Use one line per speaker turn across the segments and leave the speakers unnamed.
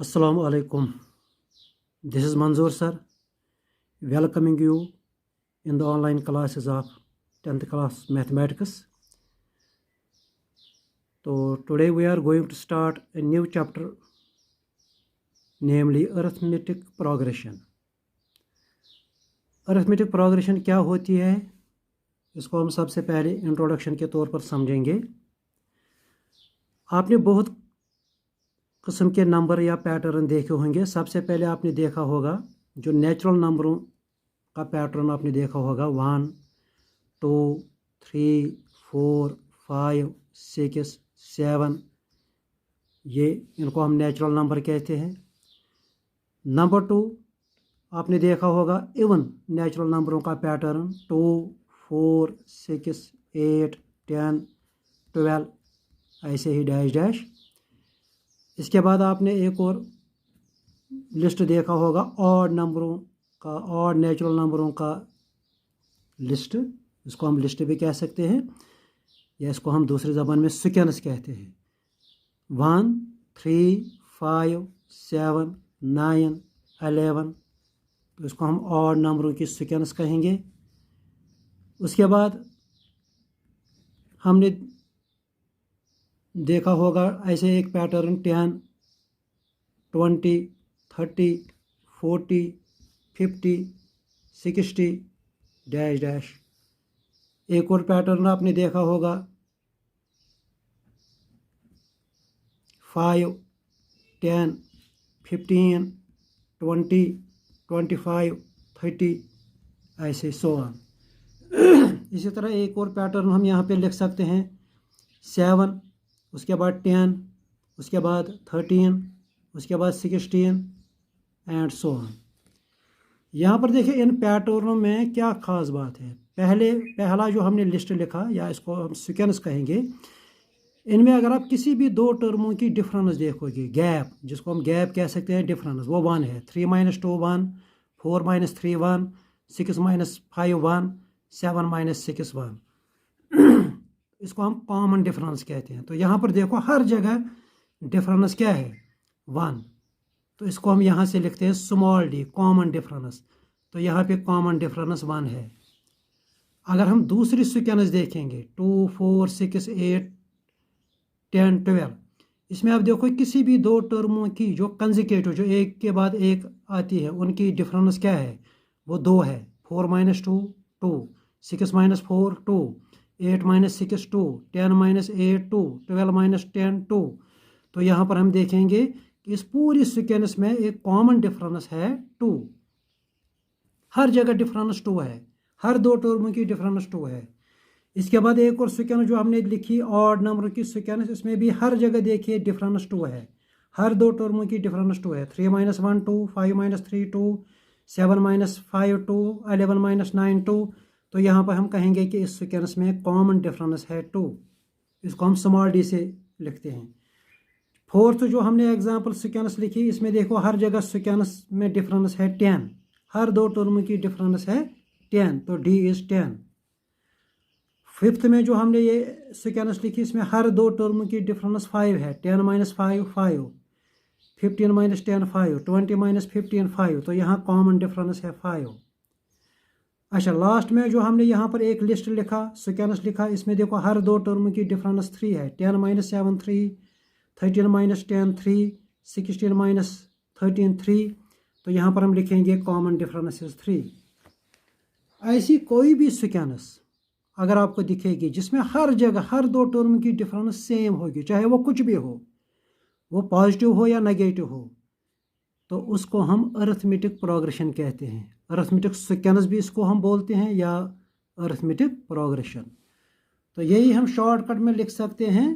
Assalamu alaikum. This is Manzoor sir, welcoming you in the online classes of 10th class mathematics. So today we are going to start a new chapter, namely arithmetic progression. Arithmetic progression क्या होती है, इसको हम सबसे पहले introduction के तौर पर समझेंगे. आपने बहुत किस्म के नंबर या पैटर्न देखे होंगे. सबसे पहले आपने देखा होगा जो नेचुरल नंबरों का पैटर्न आपने देखा होगा 1, 2, 3, 4, 5, 6, 7. ये इनको हम नेचुरल नंबर कहते हैं. नंबर 2 आपने देखा होगा इवन नेचुरल नंबरों का पैटर्न 2, 4, 6, 8, 10, 12 ऐसे ही डैश डैश. इसके बाद आपने एक और लिस्ट देखा होगा ऑड नंबरों का, ऑड नेचुरल नंबरों का लिस्ट. इसको हम लिस्ट भी कह सकते हैं या इसको हम दूसरी ज़बान में सीक्वेंस कहते हैं. 1, 3, 5, 7, 9, 11. तो इसको हम ऑड नंबरों की सीक्वेंस कहेंगे. उसके बाद हमने देखा होगा ऐसे एक पैटर्न 10, 20, 30, 40, 50, 60 डैश डैश. एक और पैटर्न आपने देखा होगा 5, 10, 15, 20, 25, 30 ऐसे सो ऑन. इसी तरह एक और पैटर्न हम यहाँ पे लिख सकते हैं 7, उसके बाद 10, उसके बाद 13, उसके बाद 16 एंड सो ऑन. यहाँ पर देखिए इन पैटर्नों में क्या ख़ास बात है. पहला जो हमने लिस्ट लिखा या इसको हम सीक्वेंस कहेंगे, इनमें अगर आप किसी भी दो टर्मों की डिफरेंस देखोगे, गैप जिसको हम गैप कह सकते हैं, डिफरेंस वो 1 है. 3 - 2 1, 4 - 3 1, 6 - 5 1, 7 - 6 1. इसको हम कॉमन डिफरेंस कहते हैं. तो यहाँ पर देखो हर जगह डिफरेंस क्या है 1. तो इसको हम यहाँ से लिखते हैं स्मॉल डी, कॉमन डिफरेंस. तो यहाँ पे कॉमन डिफरेंस 1 है. अगर हम दूसरी सीक्वेंस देखेंगे 2, 4, 6, 8, 10, 12, इसमें आप देखो किसी भी दो टर्मों की जो कंसेक्यूटिव, जो एक के बाद एक आती है, उनकी डिफरेंस क्या है, वो 2 है. 4 - 2 2, 6 - 4 2, 8 - 6 2, 10 - 8 2, 12 - 10 2. तो यहाँ पर हम देखेंगे कि इस पूरी सीक्वेंस में एक कॉमन डिफरेंस है 2. हर जगह डिफरेंस 2 है, हर दो टर्मों की डिफरेंस 2 है. इसके बाद एक और सीक्वेंस जो हमने लिखी ऑड नंबर की सीक्वेंस, इसमें भी हर जगह देखिए डिफरेंस 2 है, हर दो टर्मों की डिफरेंस 2 है. 3 - 1 2, 5 - 3 2, 7 - 5 2, 11 - 9 2. तो यहाँ पर हम कहेंगे कि इस सीक्वेंस में कॉमन डिफरेंस है 2. इसको हम स्मॉल डी से लिखते हैं. फोर्थ जो हमने एग्जांपल सीक्वेंस लिखी, इसमें देखो हर जगह सीक्वेंस में डिफरेंस है 10, हर दो टर्म की डिफरेंस है 10. तो डी इज़ 10. फिफ्थ में जो हमने ये सीक्वेंस लिखी, इसमें हर दो टर्म की डिफरेंस 5 है. 10 - 5 5, 15 - 10 5, 20 - 15 5. तो यहाँ कॉमन डिफरेंस है 5. अच्छा, लास्ट में जो हमने यहाँ पर एक लिस्ट लिखा, सीक्वेंस लिखा, इसमें देखो हर दो टर्म की डिफरेंस 3 है. 10 - 7 3, 13 - 10 3, 16 - 13 3. तो यहाँ पर हम लिखेंगे कॉमन डिफरेंस इज 3. ऐसी कोई भी सीक्वेंस अगर आपको दिखेगी जिसमें हर जगह हर दो टर्म की डिफरेंस सेम होगी, चाहे वो कुछ भी हो, वो पॉजिटिव हो या नेगेटिव हो, तो उसको हम अरिथमेटिक प्रोग्रेशन कहते हैं. अरिथमेटिक सीक्वेंस भी इसको हम बोलते हैं या अरिथमेटिक प्रोग्रेशन. तो यही हम शॉर्टकट में लिख सकते हैं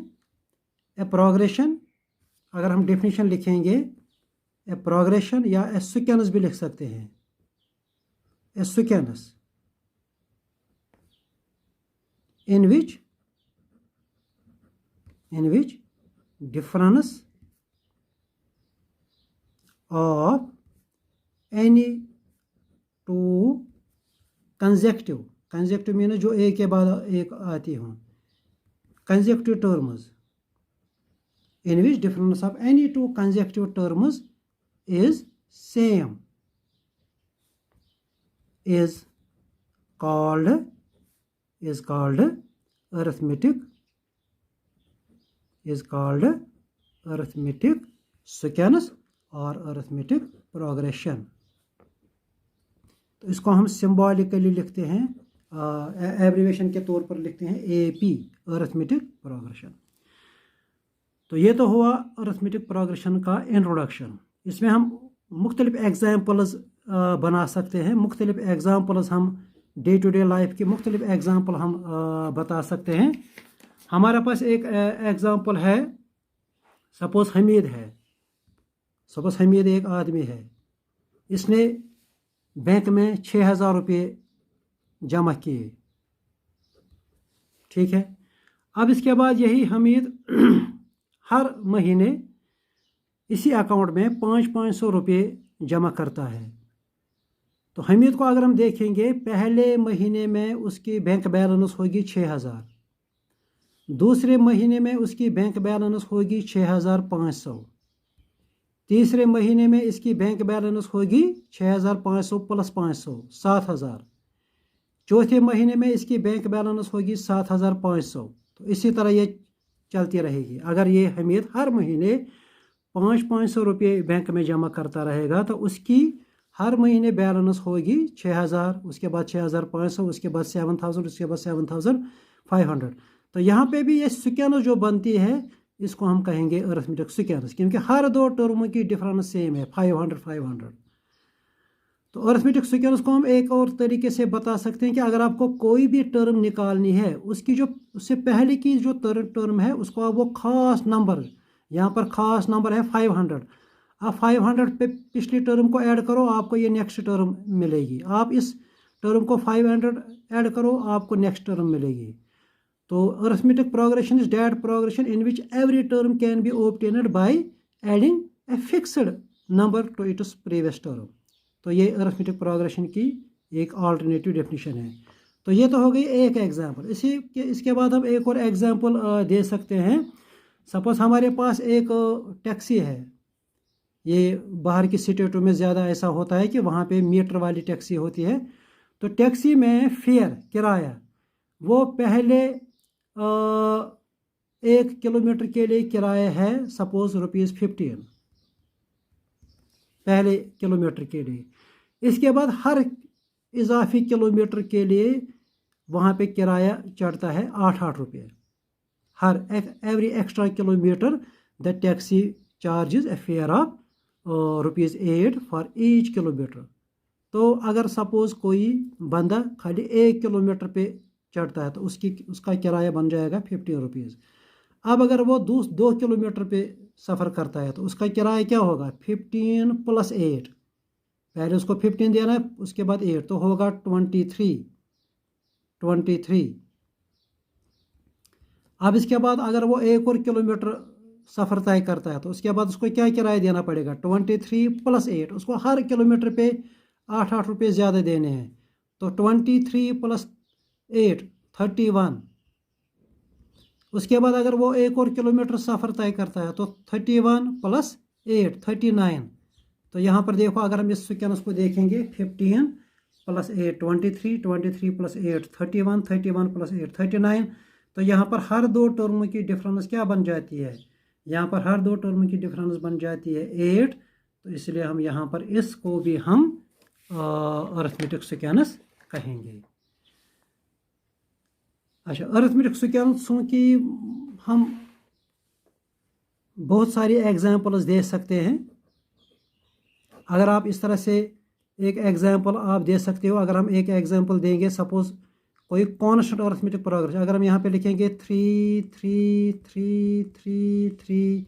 ए प्रोग्रेशन. अगर हम डेफिनेशन लिखेंगे ए प्रोग्रेशन, या ए सीक्वेंस भी लिख सकते हैं. A sequence in which difference of any two consecutive mean जो एक के बाद एक आती हों, consecutive terms in which difference of any two consecutive terms is same is called arithmetic sequence और arithmetic progression। तो इसको हम सिंबॉलिकली लिखते हैं, एब्रीवेशन के तौर पर लिखते हैं AP अरिथमेटिक प्रोग्रेशन। तो ये तो हुआ अरिथमेटिक प्रोग्रेशन का इंट्रोडक्शन। इसमें हम मुख्तलिफ एग्जाम्पल्स बना सकते हैं, मुख्तलिफ एग्जाम्पल्स हम डे टू डे लाइफ के मुख्तलिफ एग्जाम्पल हम बता सकते हैं। हमारे पास एक एग्जाम्पल है, सपोज हमीद एक आदमी है, इसने बैंक में 6,000 रुपये जमा किए, ठीक है। अब इसके बाद यही हमीद हर महीने इसी अकाउंट में 500 रुपये जमा करता है। तो हमीद को अगर हम देखेंगे, पहले महीने में उसकी बैंक बैलेंस होगी 6,000, दूसरे महीने में उसकी बैंक बैलेंस होगी 6,500, तीसरे महीने में इसकी बैंक बैलेंस होगी 6,500 प्लस 500 7,000, चौथे महीने में इसकी बैंक बैलेंस होगी 7,500। तो इसी तरह ये चलती रहेगी। अगर ये हमीद हर महीने 500 रुपये बैंक में जमा करता रहेगा तो उसकी हर महीने बैलेंस होगी 6,000, उसके बाद 6,500, उसके बाद 7,000, उसके बाद 7,500। तो यहाँ पे भी ये सिक्वेंस जो बनती है इसको हम कहेंगे अरिथमेटिक सिक्वेंस, क्योंकि हर दो टर्मों की डिफरेंस सेम है 500। तो अरिथमेटिक सिक्वेंस को हम एक और तरीके से बता सकते हैं कि अगर आपको कोई भी टर्म निकालनी है, उसकी जो उससे पहले की जो टर्म है उसको आप वो खास नंबर, यहाँ पर खास नंबर है 500, आप 500 पे पिछली टर्म को ऐड करो, आपको ये नेक्स्ट टर्म मिलेगी। आप इस टर्म को 500 ऐड करो, आपको नेक्स्ट टर्म मिलेगी। तो arithmetic progression is that progression in which every term can be obtained by adding a fixed number two its previous term. तो ये अरिथमेटिक प्रोग्रेशन की एक अल्टरनेटिव डेफिनेशन है। तो ये तो हो गई एक एग्जांपल। इसके बाद हम एक और एग्जांपल दे सकते हैं। सपोज हमारे पास एक टैक्सी है, ये बाहर की स्टेटों में ज़्यादा ऐसा होता है कि वहाँ पे मीटर वाली टैक्सी होती है। तो टैक्सी में फेयर किराया वो पहले 1 किलोमीटर के लिए किराया है सपोज ₹15 पहले किलोमीटर के लिए। इसके बाद हर इजाफी किलोमीटर के लिए वहाँ पे किराया चढ़ता है 8 रुपये। हर every extra kilometre the taxi charges a fare of ₹8 for each kilometre. तो अगर सपोज कोई बंदा खाली 1 किलोमीटर पे चढ़ता है तो उसका किराया बन जाएगा ₹15। अब अगर वो 2 किलोमीटर पे सफ़र करता है तो उसका किराया क्या होगा, 15 + 8, पहले उसको 15 देना है, उसके बाद 8, तो होगा 23। अब इसके बाद अगर वो 1 और किलोमीटर सफ़र तय करता है तो उसके बाद उसको क्या किराया देना पड़ेगा, 23 + 8, उसको हर किलोमीटर पे 8 रुपये ज़्यादा देने हैं। तो 23 + 8 31। उसके बाद अगर वो 1 और किलोमीटर सफ़र तय करता है तो 31 + 8 39। तो यहाँ पर देखो, अगर हम इस सिक्वेंस को देखेंगे, 15 + 8 23, 23 + 8 31, 31 + 8 39। तो यहाँ पर हर दो टर्म की डिफरेंस क्या बन जाती है, यहाँ पर हर दो टर्म की डिफरेंस बन जाती है 8। तो इसलिए हम यहाँ पर इसको भी हम अरिथमेटिक सिक्वेंस कहेंगे। अच्छा, अरिथमेटिक सिक्वेंसों की हम बहुत सारी एग्जांपल्स दे सकते हैं। अगर आप इस तरह से एक एग्जांपल आप दे सकते हो, अगर हम एक एग्जांपल देंगे, सपोज कोई कांस्टेंट अरिथमेटिक प्रोग्रेशन, अगर हम यहाँ पे लिखेंगे 3 3 3 3 3,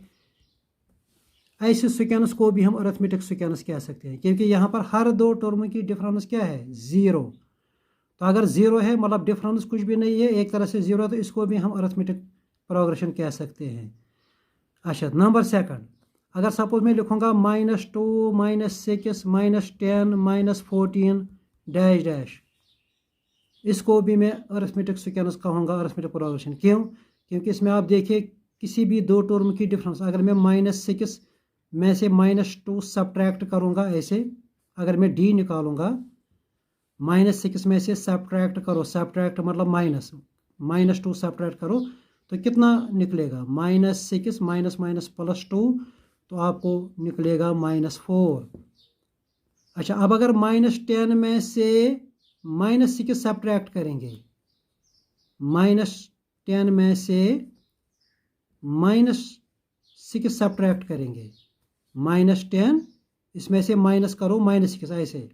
ऐसे सिक्वेंस को भी हम अरिथमेटिक सिक्वेंस कह सकते हैं, क्योंकि यहाँ पर हर दो टर्म की डिफरेंस क्या है, 0। तो अगर 0 है मतलब डिफरेंस कुछ भी नहीं है, एक तरह से 0 है, तो इसको भी हम अरिथमेटिक प्रोग्रेशन कह सकते हैं। अच्छा, नंबर सेकंड, अगर सपोज मैं लिखूँगा -2 -6 -10 -14 डैश डैश, इसको भी मैं अरिथमेटिक सिक्वेंस कहूँगा, अरिथमेटिक प्रोग्रेशन। क्यों? क्योंकि इसमें आप देखिए किसी भी दो टर्म की डिफरेंस, अगर मैं -6 में से -2 सब्ट्रैक्ट करूँगा ऐसे, अगर मैं d निकालूँगा -6 में से सब्ट्रैक्ट करो, सब्ट्रैक्ट मतलब -2 सब्ट्रैक्ट करो तो कितना निकलेगा, -6 माइनस माइनस +2 तो आपको निकलेगा -4। अच्छा, अब अगर -10 में से -6 सब्ट्रैक्ट करेंगे, -10 में से -6 सब्ट्रैक्ट करेंगे, -10 इसमें से माइनस करो -6 ऐसे,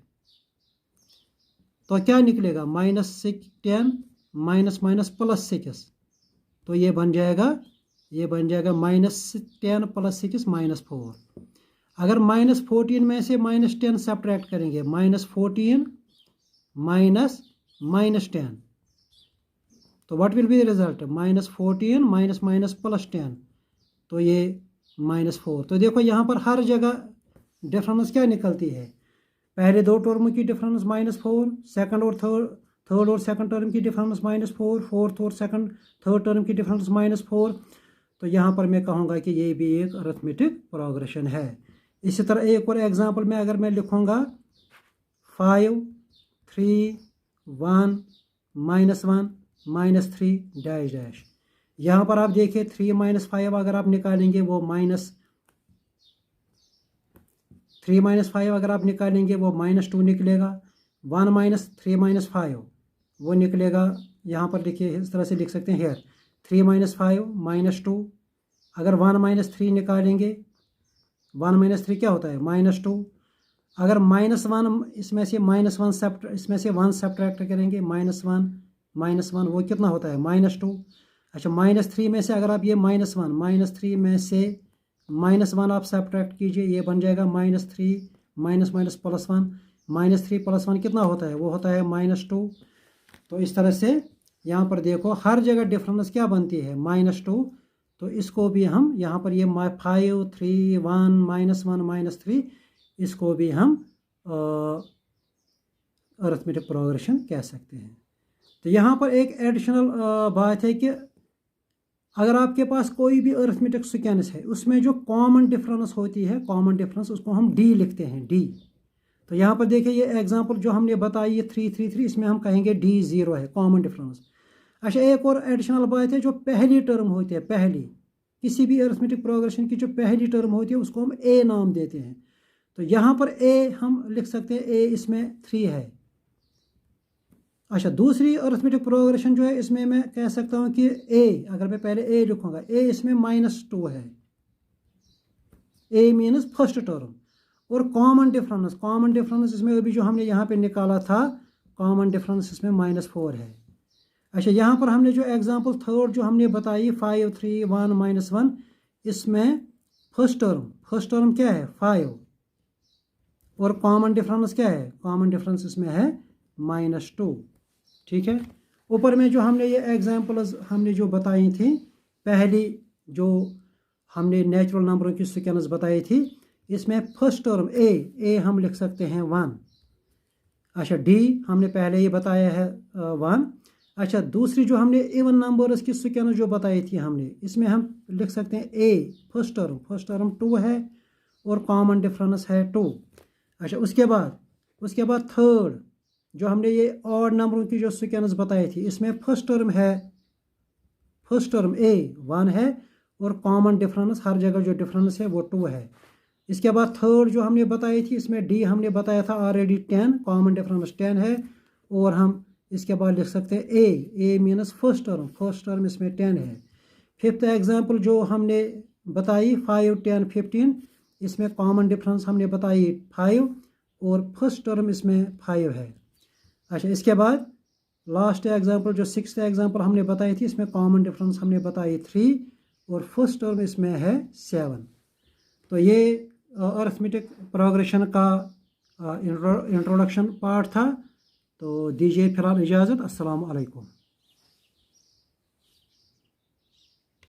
तो क्या निकलेगा, -10 माइनस माइनस +6 तो ये बन जाएगा -10 +6 -4। अगर -14 में से -10 सब्ट्रैक्ट करेंगे, -14 -10 तो what will be the result, -14 minus minus +10 तो ये -4। तो देखो यहाँ पर हर जगह डिफरेंस क्या निकलती है, पहले दो टर्म की डिफरेंस -4, सेकंड और थर्ड और सेकंड टर्म की डिफरेंस -4, फोर्थ और थर्ड टर्म की डिफरेंस -4। तो यहाँ पर मैं कहूँगा कि ये भी एक अरिथमेटिक प्रोग्रेशन है। इसी तरह एक और एग्जांपल में अगर मैं लिखूँगा 5 3 1 -1 -3 डैश डैश, यहाँ पर आप देखिए 3 - 5 अगर आप निकालेंगे वो -2 निकलेगा, 1 - 3 - 5 वो निकलेगा, यहाँ पर देखिए इस तरह से लिख सकते हैं हेयर 3 - 5 -2। अगर 1 - 3 निकालेंगे, 1 - 3 क्या होता है -2। अगर -1 इसमें से इसमें से 1 सब्ट्रैक्ट करेंगे, -1 वो कितना होता है -2। अच्छा, -3 में से अगर आप ये -3 में से -1 आप सब्ट्रैक्ट कीजिए, ये बन जाएगा -3 माइनस माइनस +1, -3 +1 कितना होता है, वो होता है -2। तो इस तरह से यहाँ पर देखो हर जगह डिफरेंस क्या बनती है, -2। तो इसको भी हम यहाँ पर ये 5 3 1 -1 -3 इसको भी हम अरिथमेटिक प्रोग्रेशन कह सकते हैं। तो यहाँ पर एक एडिशनल बात है कि अगर आपके पास कोई भी अरिथमेटिक सीक्वेंस है, उसमें जो कॉमन डिफरेंस होती है, कॉमन डिफरेंस उसको हम डी लिखते हैं, डी। तो यहाँ पर देखिए ये एग्जांपल जो हमने बताई ये 3 3 3, इसमें हम कहेंगे डी 0 है कॉमन डिफरेंस। अच्छा, एक और एडिशनल बात है, जो पहली टर्म होती है, पहली किसी भी अरिथमेटिक प्रोग्रेशन की जो पहली टर्म होती है उसको हम ए नाम देते हैं। तो यहाँ पर ए हम लिख सकते हैं, ए इसमें 3 है। अच्छा, दूसरी अरिथमेटिक प्रोग्रेशन जो है इसमें मैं कह सकता हूँ कि ए, अगर मैं पहले ए लिखूँगा, ए इसमें -2 है, ए मीन्स फर्स्ट टर्म। और कॉमन डिफरेंस इसमें अभी जो हमने यहाँ पे निकाला था, कॉमन डिफरेंस इसमें -4 है। अच्छा, यहाँ पर हमने जो एग्जांपल थर्ड जो हमने बताई 5 3 1 -1, इसमें फर्स्ट टर्म क्या है 5 और कॉमन डिफरेंस क्या है, कॉमन डिफरेंस इसमें है -2। ठीक है, ऊपर में जो हमने ये एग्जांपल्स हमने जो बताई थी, पहली जो हमने नेचुरल नंबरों की सीक्वेंस बताई थी, इसमें फर्स्ट टर्म ए हम लिख सकते हैं 1। अच्छा, डी हमने पहले ही बताया है 1। अच्छा, दूसरी जो हमने इवन नंबर्स की सीक्वेंस जो बताई थी हमने, इसमें हम लिख सकते हैं ए फर्स्ट टर्म 2 है और कॉमन डिफरेंस है 2। अच्छा, उसके बाद थर्ड जो हमने ये ऑड नंबरों की जो सीक्वेंस बताई थी, इसमें फर्स्ट टर्म ए 1 है और कॉमन डिफरेंस हर जगह जो डिफरेंस है वो 2 है। इसके बाद थर्ड जो हमने बताई थी, इसमें डी हमने बताया था ऑलरेडी 10, कॉमन डिफरेंस 10 है। और हम इसके बाद लिख सकते हैं ए मीनस फर्स्ट टर्म इसमें 10 है। फिफ्थ एग्जांपल जो हमने बताई 5 10 15, इसमें कॉमन डिफरेंस हमने बताई 5 और फर्स्ट टर्म इसमें 5 है। अच्छा, इसके बाद लास्ट एग्जांपल जो सिक्स्थ एग्जांपल हमने बताई थी, इसमें कॉमन डिफरेंस हमने बताई 3 और फर्स्ट टर्म इसमें है 7। तो ये अरिथमेटिक प्रोग्रेशन का इंट्रोडक्शन पार्ट था। तो दीजिए फिलहाल इजाज़त। अस्सलाम वालेकुम।